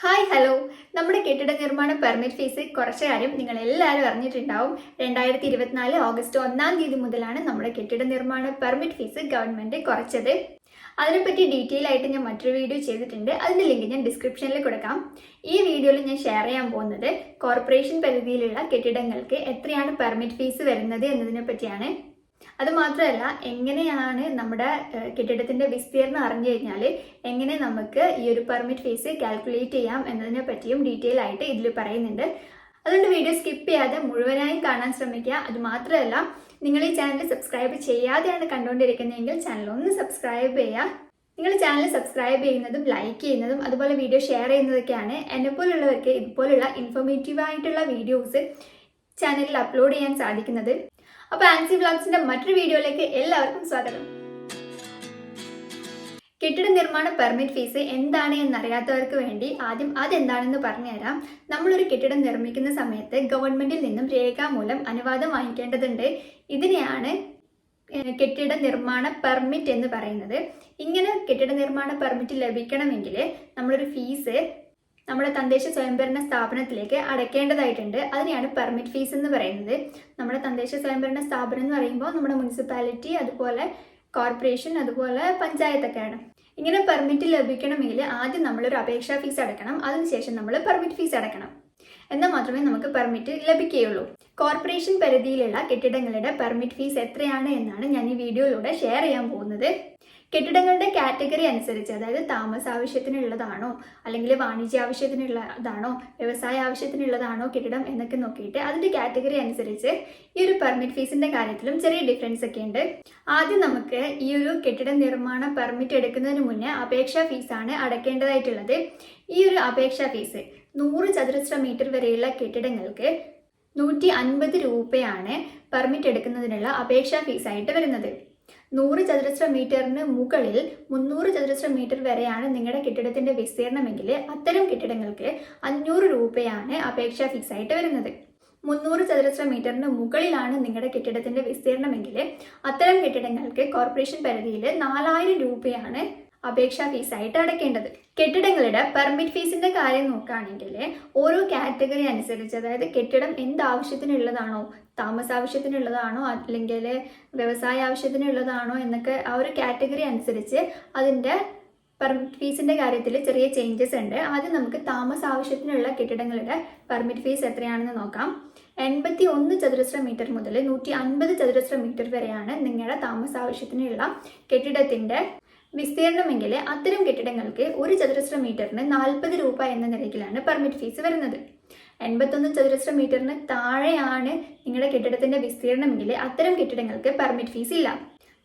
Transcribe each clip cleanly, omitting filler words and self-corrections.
Hi hello. നമ്മുടെ കെട്ടിട നിർമ്മാണ പെർമിറ്റ് ഫീസ് കുറച്ച് കാര്യം നിങ്ങൾ എല്ലാവരും അറിഞ്ഞിട്ടുണ്ടാവും. 2024 ഓഗസ്റ്റ് 1 മുതലാണ് നമ്മുടെ കെട്ടിട നിർമ്മാണ പെർമിറ്റ് ഫീസ് ഗവൺമെന്റ് കുറച്ചത്. അതിനെപ്പറ്റി ഡീറ്റെയിൽ ആയിട്ട് ഞാൻ മറ്റൊരു വീഡിയോ ചെയ്തിട്ടുണ്ട്. അതിന്റെ ലിങ്ക് ഞാൻ ഡിസ്ക്രിപ്ഷനിൽ കൊടുക്കാം. ഈ വീഡിയോയിൽ ഞാൻ ഷെയർ ചെയ്യാൻ പോകുന്നത് കോർപ്പറേഷൻ പരിധിയിലുള്ള കെട്ടിടങ്ങൾക്ക് എത്രയാണ് പെർമിറ്റ് ഫീസ് വരുന്നത് എന്നതിനെ പറ്റിയാണ്. അതുമാത്രമല്ല, എങ്ങനെയാണ് നമ്മുടെ കെട്ടിടത്തിന്റെ വിസ്തീർണം അറിഞ്ഞു കഴിഞ്ഞാൽ എങ്ങനെ നമുക്ക് ഈ ഒരു പെർമിറ്റ് ഫീസ് കാൽക്കുലേറ്റ് ചെയ്യാം എന്നതിനെ പറ്റിയും ഡീറ്റെയിൽ ആയിട്ട് ഇതിൽ പറയുന്നുണ്ട്. അതുകൊണ്ട് വീഡിയോ സ്കിപ്പ് ചെയ്യാതെ മുഴുവനായും കാണാൻ ശ്രമിക്കുക. അതുമാത്രമല്ല, നിങ്ങൾ ഈ ചാനൽ സബ്സ്ക്രൈബ് ചെയ്യാതെയാണ് കണ്ടുകൊണ്ടിരിക്കുന്നതെങ്കിൽ ചാനൽ ഒന്ന് സബ്സ്ക്രൈബ് ചെയ്യുക. നിങ്ങൾ ചാനൽ സബ്സ്ക്രൈബ് ചെയ്യുന്നതും ലൈക്ക് ചെയ്യുന്നതും അതുപോലെ വീഡിയോ ഷെയർ ചെയ്യുന്നതൊക്കെയാണ് എന്നെപ്പോലുള്ളവർക്ക് ഇതുപോലുള്ള ഇൻഫോർമേറ്റീവ് ആയിട്ടുള്ള വീഡിയോസ് ചാനലിൽ അപ്ലോഡ് ചെയ്യാൻ സാധിക്കുന്നത്. അപ്പോൾ ആൻസി വ്ളോഗ്സിന്റെ മറ്റൊരു വീഡിയോയിലേക്ക് എല്ലാവർക്കും സ്വാഗതം. കെട്ടിട നിർമ്മാണ പെർമിറ്റ് ഫീസ് എന്താണ് എന്നറിയാത്തവർക്ക് വേണ്ടി ആദ്യം അതെന്താണെന്ന് പറഞ്ഞുതരാം. നമ്മളൊരു കെട്ടിടം നിർമ്മിക്കുന്ന സമയത്ത് ഗവൺമെന്റിൽ നിന്നും രേഖാമൂലം അനുവാദം വാങ്ങിക്കേണ്ടതുണ്ട്. ഇതിനെയാണ് കെട്ടിട നിർമ്മാണ പെർമിറ്റ് എന്ന് പറയുന്നത്. ഇങ്ങനെ കെട്ടിട നിർമ്മാണ പെർമിറ്റ് ലഭിക്കണമെങ്കിൽ നമ്മളൊരു ഫീസ് നമ്മുടെ തദ്ദേശ സ്വയംഭരണ സ്ഥാപനത്തിലേക്ക് അടയ്ക്കേണ്ടതായിട്ടുണ്ട്. അതിനെയാണ് പെർമിറ്റ് ഫീസ് എന്ന് പറയുന്നത്. നമ്മുടെ തദ്ദേശ സ്വയംഭരണ സ്ഥാപനം എന്ന് പറയുമ്പോൾ നമ്മുടെ മുനിസിപ്പാലിറ്റി, അതുപോലെ കോർപ്പറേഷൻ, അതുപോലെ പഞ്ചായത്തൊക്കെയാണ്. ഇങ്ങനെ പെർമിറ്റ് ലഭിക്കണമെങ്കിൽ ആദ്യം നമ്മളൊരു അപേക്ഷാ ഫീസ് അടയ്ക്കണം. അതിനുശേഷം നമ്മൾ പെർമിറ്റ് ഫീസ് അടയ്ക്കണം. എന്നാൽ മാത്രമേ നമുക്ക് പെർമിറ്റ് ലഭിക്കുകയുള്ളൂ. കോർപ്പറേഷൻ പരിധിയിലുള്ള കെട്ടിടങ്ങളുടെ പെർമിറ്റ് ഫീസ് എത്രയാണ് എന്നാണ് ഞാൻ ഈ വീഡിയോയിലൂടെ ഷെയർ ചെയ്യാൻ പോകുന്നത്. കെട്ടിടങ്ങളുടെ കാറ്റഗറി അനുസരിച്ച്, അതായത് താമസ ആവശ്യത്തിനുള്ളതാണോ അല്ലെങ്കിൽ വാണിജ്യ ആവശ്യത്തിനുള്ളതാണോ വ്യവസായ ആവശ്യത്തിനുള്ളതാണോ കെട്ടിടം എന്നൊക്കെ നോക്കിയിട്ട് അതിൻ്റെ കാറ്റഗറി അനുസരിച്ച് ഈ ഒരു പെർമിറ്റ് ഫീസിൻ്റെ കാര്യത്തിലും ചെറിയ ഡിഫറൻസ് ഒക്കെ ഉണ്ട്. ആദ്യം നമുക്ക് ഈ ഒരു കെട്ടിട നിർമ്മാണ പെർമിറ്റ് എടുക്കുന്നതിന് മുന്നേ അപേക്ഷാ ഫീസാണ് അടയ്ക്കേണ്ടതായിട്ടുള്ളത്. ഈ ഒരു അപേക്ഷാ ഫീസ് 100 ചതുരശ്ര മീറ്റർ വരെയുള്ള കെട്ടിടങ്ങൾക്ക് 150 രൂപയാണ് പെർമിറ്റ് എടുക്കുന്നതിനുള്ള അപേക്ഷാ ഫീസായിട്ട് വരുന്നത്. 100 ചതുരശ്ര മീറ്ററിന് മുകളിൽ 300 ചതുരശ്ര മീറ്റർ വരെയാണ് നിങ്ങളുടെ കെട്ടിടത്തിന്റെ വിസ്തീർണമെങ്കിൽ അത്തരം കെട്ടിടങ്ങൾക്ക് 500 രൂപയാണ് അപേക്ഷാ ഫീസായിട്ട് വരുന്നത്. 300 ചതുരശ്ര മീറ്ററിന് മുകളിലാണ് നിങ്ങളുടെ കെട്ടിടത്തിന്റെ വിസ്തീർണമെങ്കിൽ അത്തരം കെട്ടിടങ്ങൾക്ക് കോർപ്പറേഷൻ പരിധിയിൽ 4000 രൂപയാണ് അപേക്ഷാ ഫീസായിട്ട് അടയ്ക്കേണ്ടത്. കെട്ടിടങ്ങളുടെ പെർമിറ്റ് ഫീസിന്റെ കാര്യം നോക്കുകയാണെങ്കിൽ ഓരോ കാറ്റഗറി അനുസരിച്ച്, അതായത് കെട്ടിടം എന്താവശ്യത്തിനുള്ളതാണോ, താമസ ആവശ്യത്തിനുള്ളതാണോ അല്ലെങ്കിൽ വ്യവസായ ആവശ്യത്തിനുള്ളതാണോ എന്നൊക്കെ ആ ഒരു കാറ്റഗറി അനുസരിച്ച് അതിൻ്റെ പെർമിറ്റ് ഫീസിന്റെ കാര്യത്തിൽ ചെറിയ ചേഞ്ചസ് ഉണ്ട്. ആദ്യം നമുക്ക് താമസ ആവശ്യത്തിനുള്ള കെട്ടിടങ്ങളുടെ പെർമിറ്റ് ഫീസ് എത്രയാണെന്ന് നോക്കാം. 81 ചതുരശ്ര മീറ്റർ മുതൽ 150 ചതുരശ്ര മീറ്റർ വരെയാണ് നിങ്ങളുടെ താമസ ആവശ്യത്തിനുള്ള കെട്ടിടത്തിന്റെ വിസ്തീർണമെങ്കിൽ അത്തരം കെട്ടിടങ്ങൾക്ക് 1 ചതുരശ്ര മീറ്ററിന് 40 രൂപ എന്ന നിരക്കിലാണ് പെർമിറ്റ് ഫീസ് വരുന്നത്. 81 ചതുരശ്ര മീറ്ററിന് താഴെയാണ് നിങ്ങളുടെ കെട്ടിടത്തിന്റെ വിസ്തീർണമെങ്കിൽ അത്തരം കെട്ടിടങ്ങൾക്ക് പെർമിറ്റ് ഫീസ് ഇല്ല.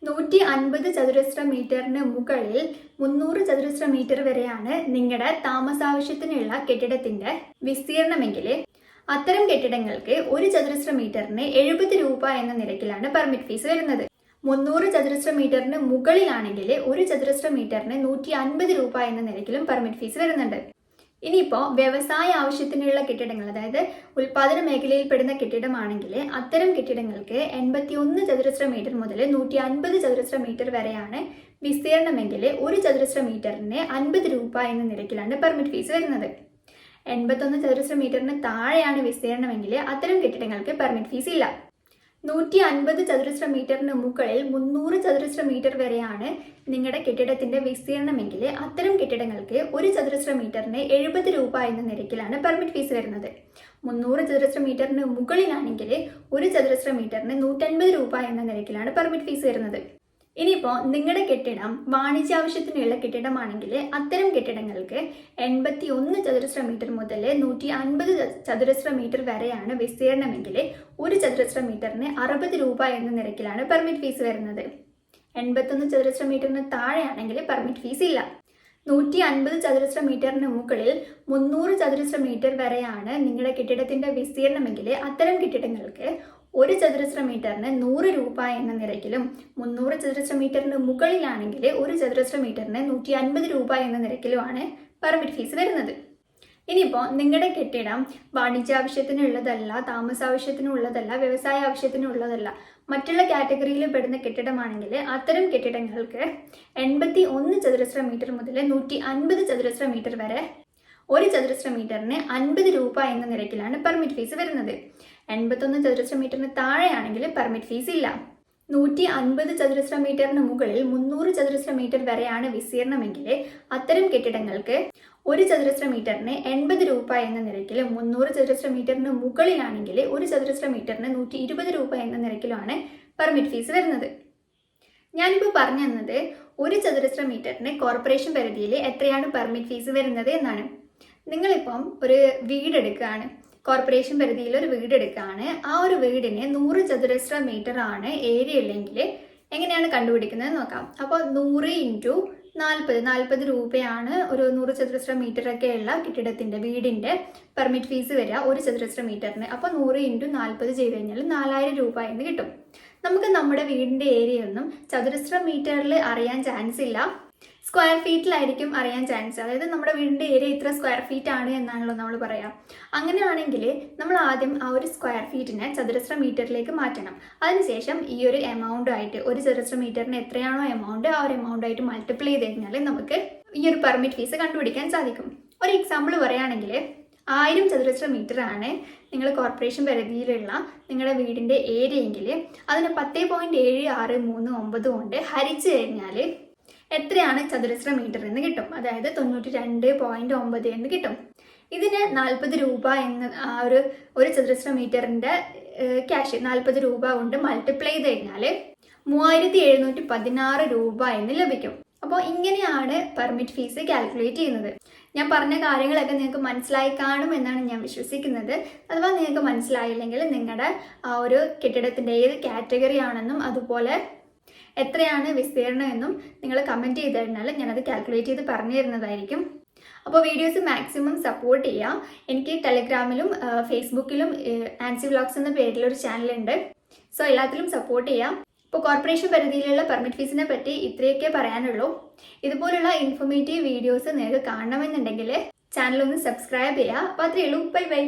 150 ചതുരശ്ര മീറ്ററിന് മുകളിൽ 300 ചതുരശ്ര മീറ്റർ വരെയാണ് നിങ്ങളുടെ താമസാവശ്യത്തിനുള്ള കെട്ടിടത്തിന്റെ വിസ്തീർണമെങ്കിൽ അത്തരം കെട്ടിടങ്ങൾക്ക് 1 ചതുരശ്ര മീറ്ററിന് 70 രൂപ എന്ന നിരക്കിലാണ് പെർമിറ്റ് ഫീസ് വരുന്നത്. 300 ചതുരശ്ര മീറ്ററിന് മുകളിലാണെങ്കിൽ 1 ചതുരശ്ര മീറ്ററിന് 150 രൂപ എന്ന നിരക്കിലും പെർമിറ്റ് ഫീസ് വരുന്നുണ്ട്. ഇനിയിപ്പോൾ വ്യവസായ ആവശ്യത്തിനുള്ള കെട്ടിടങ്ങൾ, അതായത് ഉൽപാദന മേഖലയിൽ പെടുന്ന കെട്ടിടമാണെങ്കിൽ അത്തരം കെട്ടിടങ്ങൾക്ക് 81 ചതുരശ്ര മീറ്റർ മുതൽ 150 ചതുരശ്ര മീറ്റർ വരെയാണ് വിസ്തീർണമെങ്കിൽ 1 ചതുരശ്ര മീറ്ററിന് 50 രൂപ എന്ന നിരക്കിലാണ് പെർമിറ്റ് ഫീസ് വരുന്നത്. 81 ചതുരശ്ര മീറ്ററിന് താഴെയാണ് വിസ്തീർണമെങ്കിൽ അത്തരം കെട്ടിടങ്ങൾക്ക് പെർമിറ്റ് ഫീസ് ഇല്ല. 150 ചതുരശ്ര മീറ്ററിന് മുകളിൽ 300 ചതുരശ്ര മീറ്റർ വരെയാണ് നിങ്ങളുടെ കെട്ടിടത്തിന്റെ വിസ്തീർണമെങ്കിൽ അത്തരം കെട്ടിടങ്ങൾക്ക് 1 ചതുരശ്ര മീറ്ററിന് 70 രൂപ എന്ന നിരക്കിലാണ് പെർമിറ്റ് ഫീസ് വരുന്നത്. 300 ചതുരശ്ര മീറ്ററിന് മുകളിലാണെങ്കിൽ 1 ചതുരശ്ര മീറ്ററിന് 150 രൂപ എന്ന നിരക്കിലാണ് പെർമിറ്റ് ഫീസ് വരുന്നത്. ഇനിയിപ്പോൾ നിങ്ങളുടെ കെട്ടിടം വാണിജ്യ ആവശ്യത്തിനുള്ള കെട്ടിടമാണെങ്കിൽ അത്തരം കെട്ടിടങ്ങൾക്ക് 81 ചതുരശ്ര മീറ്റർ മുതൽ 150 ചതുരശ്ര മീറ്റർ വരെയാണ് വിസ്തീർണമെങ്കിൽ 1 ചതുരശ്ര മീറ്ററിന് 60 രൂപ എന്ന നിരക്കിലാണ് പെർമിറ്റ് ഫീസ് വരുന്നത്. 81 ചതുരശ്ര മീറ്ററിന് താഴെയാണെങ്കിൽ പെർമിറ്റ് ഫീസ് ഇല്ല. 150 ചതുരശ്ര മീറ്ററിന് മുകളിൽ 300 ചതുരശ്ര മീറ്റർ വരെയാണ് നിങ്ങളുടെ കെട്ടിടത്തിന്റെ വിസ്തീർണമെങ്കിൽ അത്തരം കെട്ടിടങ്ങൾക്ക് 1 ചതുരശ്ര മീറ്ററിന് 100 രൂപ എന്ന നിരക്കിലും 300 ചതുരശ്ര മീറ്ററിന് മുകളിലാണെങ്കിൽ 1 ചതുരശ്ര മീറ്ററിന് 150 രൂപ എന്ന നിരക്കിലുമാണ് പെർമിറ്റ് ഫീസ് വരുന്നത്. ഇനിയിപ്പോൾ നിങ്ങളുടെ കെട്ടിടം വാണിജ്യാവശ്യത്തിനുള്ളതല്ല, താമസാവശ്യത്തിനുള്ളതല്ല, വ്യവസായ ആവശ്യത്തിനുള്ളതല്ല, മറ്റുള്ള കാറ്റഗറിയിൽ പെടുന്ന കെട്ടിടമാണെങ്കിൽ അത്തരം കെട്ടിടങ്ങൾക്ക് 81 ചതുരശ്ര മീറ്റർ മുതൽ 150 ചതുരശ്ര മീറ്റർ വരെ ഒരു ചതുരശ്ര മീറ്ററിന് 50 രൂപ എന്ന നിരക്കിലാണ് പെർമിറ്റ് ഫീസ് വരുന്നത്. 81 ചതുരശ്ര മീറ്ററിന് താഴെയാണെങ്കിൽ പെർമിറ്റ് ഫീസ് ഇല്ല. 150 ചതുരശ്ര മീറ്ററിന് മുകളിൽ 300 ചതുരശ്ര മീറ്റർ വരെയാണ് വിസ്തീർണമെങ്കിൽ അത്തരം കെട്ടിടങ്ങൾക്ക് ഒരു ചതുരശ്ര മീറ്ററിന് 80 രൂപ എന്ന നിരക്കിൽ, 300 ചതുരശ്ര മീറ്ററിന് മുകളിലാണെങ്കിൽ ഒരു ചതുരശ്ര മീറ്ററിന് 120 രൂപ എന്ന നിരക്കിലാണ് പെർമിറ്റ് ഫീസ് വരുന്നത്. ഞാനിപ്പോൾ പറഞ്ഞു തന്നത് ഒരു ചതുരശ്ര മീറ്ററിന് കോർപ്പറേഷൻ പരിധിയിൽ എത്രയാണ് പെർമിറ്റ് ഫീസ് വരുന്നത് എന്നാണ്. നിങ്ങളിപ്പം ഒരു വീടെടുക്കുകയാണ്, കോർപ്പറേഷൻ പരിധിയിൽ ഒരു വീടെടുക്കുകയാണ്. ആ ഒരു വീടിന് 100 ചതുരശ്ര മീറ്റർ ആണ് ഏരിയ ഉള്ളെങ്കിൽ എങ്ങനെയാണ് കണ്ടുപിടിക്കുന്നത് നോക്കാം. അപ്പോൾ 100 × 40 രൂപയാണ് ഒരു 100 ചതുരശ്ര മീറ്റർ ഒക്കെ ഉള്ള കെട്ടിടത്തിൻ്റെ വീടിൻ്റെ പെർമിറ്റ് ഫീസ് വരിക ഒരു ചതുരശ്ര മീറ്ററിന്. അപ്പോൾ 100 × 40 ചെയ്ത് കഴിഞ്ഞാൽ 4000 രൂപ എന്ന് കിട്ടും. നമുക്ക് നമ്മുടെ വീടിൻ്റെ ഏരിയ ഒന്നും ചതുരശ്ര മീറ്ററിൽ അറിയാൻ ചാൻസ് ഇല്ല, സ്ക്വയർ ഫീറ്റിലായിരിക്കും അറിയാൻ ചാൻസ്. അതായത് നമ്മുടെ വീടിൻ്റെ ഏരിയ ഇത്ര സ്ക്വയർ ഫീറ്റ് ആണ് എന്നാണല്ലോ നമ്മൾ പറയാം. അങ്ങനെയാണെങ്കിൽ നമ്മൾ ആദ്യം ആ ഒരു സ്ക്വയർ ഫീറ്റിനെ ചതുരശ്ര മീറ്ററിലേക്ക് മാറ്റണം. അതിനുശേഷം ഈ ഒരു എമൗണ്ട് ആയിട്ട്, ഒരു ചതുരശ്ര മീറ്ററിന് എത്രയാണോ എമൗണ്ട്, ആ ഒരു എമൗണ്ട് ആയിട്ട് മൾട്ടിപ്ലൈ ചെയ്ത് കഴിഞ്ഞാൽ നമുക്ക് ഈ ഒരു പെർമിറ്റ് ഫീസ് കണ്ടുപിടിക്കാൻ സാധിക്കും. ഒരു എക്സാമ്പിൾ പറയുകയാണെങ്കിൽ 1000 ചതുരശ്ര മീറ്റർ ആണ് നിങ്ങൾ കോർപ്പറേഷൻ പരിധിയിലുള്ള നിങ്ങളുടെ വീടിൻ്റെ ഏരിയ എങ്കിൽ അതിനെ 10.7639 കൊണ്ട് ഹരിച്ചു കഴിഞ്ഞാൽ എത്രയാണ് ചതുരശ്ര മീറ്റർ എന്ന് കിട്ടും. അതായത് 92.9 എന്ന് കിട്ടും. ഇതിന് 40 രൂപ എന്ന് ആ ഒരു ചതുരശ്ര മീറ്ററിൻ്റെ ക്യാഷ് 40 രൂപ കൊണ്ട് മൾട്ടിപ്ലൈ ചെയ്ത് കഴിഞ്ഞാൽ 3716 രൂപ എന്ന് ലഭിക്കും. അപ്പോൾ ഇങ്ങനെയാണ് പെർമിറ്റ് ഫീസ് കാൽക്കുലേറ്റ് ചെയ്യുന്നത്. ഞാൻ പറഞ്ഞ കാര്യങ്ങളൊക്കെ നിങ്ങൾക്ക് മനസ്സിലായി കാണും എന്നാണ് ഞാൻ വിശ്വസിക്കുന്നത്. അഥവാ നിങ്ങൾക്ക് മനസ്സിലായില്ലെങ്കിൽ നിങ്ങളുടെ ആ ഒരു കെട്ടിടത്തിൻ്റെ ഏത് കാറ്റഗറി ആണെന്നും അതുപോലെ എത്രയാണ് വിസ്തീർണം എന്നും നിങ്ങൾ കമൻറ്റ് ചെയ്ത് കഴിഞ്ഞാൽ ഞാനത് കാൽക്കുലേറ്റ് ചെയ്ത് പറഞ്ഞു തരുന്നതായിരിക്കും. അപ്പോൾ വീഡിയോസ് മാക്സിമം സപ്പോർട്ട് ചെയ്യുക. എനിക്ക് ടെലഗ്രാമിലും ഫേസ്ബുക്കിലും ആൻസി വ്ലോഗ്സ് എന്ന പേരിലൊരു ചാനലുണ്ട്. സോ എല്ലാത്തിലും സപ്പോർട്ട് ചെയ്യാം. ഇപ്പോൾ കോർപ്പറേഷൻ പരിധിയിലുള്ള പെർമിറ്റ് ഫീസിനെ പറ്റി ഇത്രയൊക്കെ പറയാനുള്ളൂ. ഇതുപോലുള്ള ഇൻഫോർമേറ്റീവ് വീഡിയോസ് നിങ്ങൾക്ക് കാണണമെന്നുണ്ടെങ്കിൽ ചാനൽ ഒന്ന് സബ്സ്ക്രൈബ് ചെയ്യുക. അപ്പോൾ അത്രയേ ഉള്ളൂ. Bye bye.